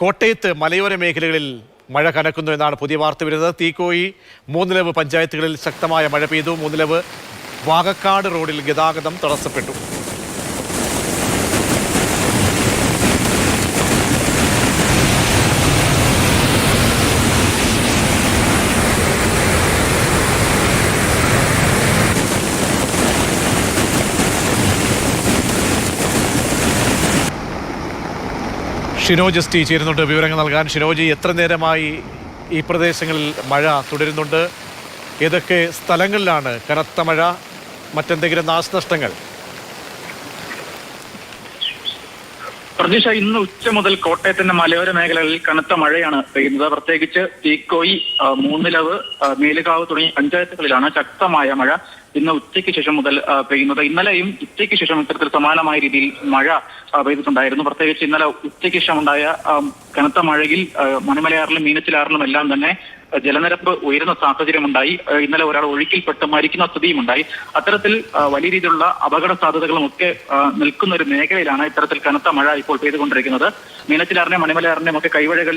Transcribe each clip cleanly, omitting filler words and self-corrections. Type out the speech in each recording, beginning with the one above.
കോട്ടയത്ത് മലയോര മേഖലകളിൽ മഴ കനക്കുന്നു എന്നാണ് പുതിയ വാർത്ത വരുന്നത്. തീക്കോയി മൂന്നിലവ് പഞ്ചായത്തുകളിൽ ശക്തമായ മഴ പെയ്തു. മൂന്നിലവ് വാകക്കാട് റോഡിൽ ഗതാഗതം തടസ്സപ്പെട്ടു. ഷിനോജ് എസ് ടി ചേരുന്നുണ്ട് വിവരങ്ങൾ നൽകാൻ. ഷിനോജി, എത്ര നേരമായി ഈ പ്രദേശങ്ങളിൽ മഴ തുടരുന്നുണ്ട്? ഏതൊക്കെ സ്ഥലങ്ങളിലാണ് കനത്ത മഴ? മറ്റെന്തെങ്കിലും നാശനഷ്ടങ്ങൾ? പ്രതീക്ഷ, ഇന്ന് ഉച്ച മുതൽ കോട്ടയത്തിന്റെ മലയോര മേഖലകളിൽ കനത്ത മഴയാണ് പെയ്യുന്നത്. പ്രത്യേകിച്ച് തീക്കോയി, മൂന്നിലവ്, മേലുകാവ് തുടങ്ങിയ പഞ്ചായത്തുകളിലാണ് ശക്തമായ മഴ ഇന്ന് ഉച്ചയ്ക്ക് ശേഷം മുതൽ പെയ്യുന്നത്. ഇന്നലെയും ഉച്ചയ്ക്ക് ശേഷം ഇത്തരത്തിൽ സമാനമായ രീതിയിൽ മഴ പെയ്തിട്ടുണ്ടായിരുന്നു. പ്രത്യേകിച്ച് ഇന്നലെ ഉച്ചയ്ക്ക് ശേഷം ഉണ്ടായ കനത്ത മഴയിൽ മണിമലയാറിലും മീനച്ചിലാറിലും എല്ലാം തന്നെ ജലനിരപ്പ് ഉയരുന്ന സാഹചര്യമുണ്ടായി. ഇന്നലെ ഒരാൾ ഒഴുക്കിൽപ്പെട്ട് മരിക്കുന്ന സ്ഥിതിയുമുണ്ടായി. അത്തരത്തിൽ വലിയ രീതിയിലുള്ള അപകട സാധ്യതകളും ഒക്കെ നിൽക്കുന്ന ഒരു മേഖലയിലാണ് ഇത്തരത്തിൽ കനത്ത മഴ ഇപ്പോൾ പെയ്തുകൊണ്ടിരിക്കുന്നത്. മീനച്ചിലാറിനെയും മണിമലയാറിനെയും ഒക്കെ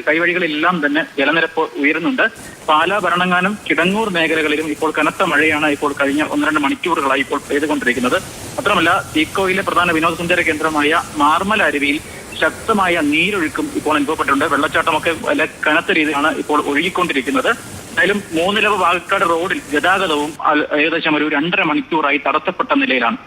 കൈവഴികളിലെല്ലാം തന്നെ ജലനിരപ്പ് ഉയരുന്നുണ്ട്. പാലാ, ഭരണങ്ങാനം, കിടങ്ങൂർ മേഖലകളിലും ഇപ്പോൾ കനത്ത മഴയാണ് ഇപ്പോൾ കഴിഞ്ഞ 1-2 മണിക്കൂറുകളായി ഇപ്പോൾ പെയ്തുകൊണ്ടിരിക്കുന്നത്. മാത്രമല്ല, തീക്കോയിലെ പ്രധാന വിനോദസഞ്ചാര കേന്ദ്രമായ മാർമല അരുവിയിൽ ശക്തമായ നീരൊഴുക്കും ഇപ്പോൾ അനുഭവപ്പെട്ടിട്ടുണ്ട്. വെള്ളച്ചാട്ടമൊക്കെ വളരെ കനത്ത രീതിയിലാണ് ഇപ്പോൾ ഒഴുകിക്കൊണ്ടിരിക്കുന്നത്. എന്തായാലും മൂന്നിലവ് വാകക്കാട് റോഡിൽ ഗതാഗതവും ഏകദേശം ഒരു 2.5 മണിക്കൂറായി തടസ്സപ്പെട്ട നിലയിലാണ്.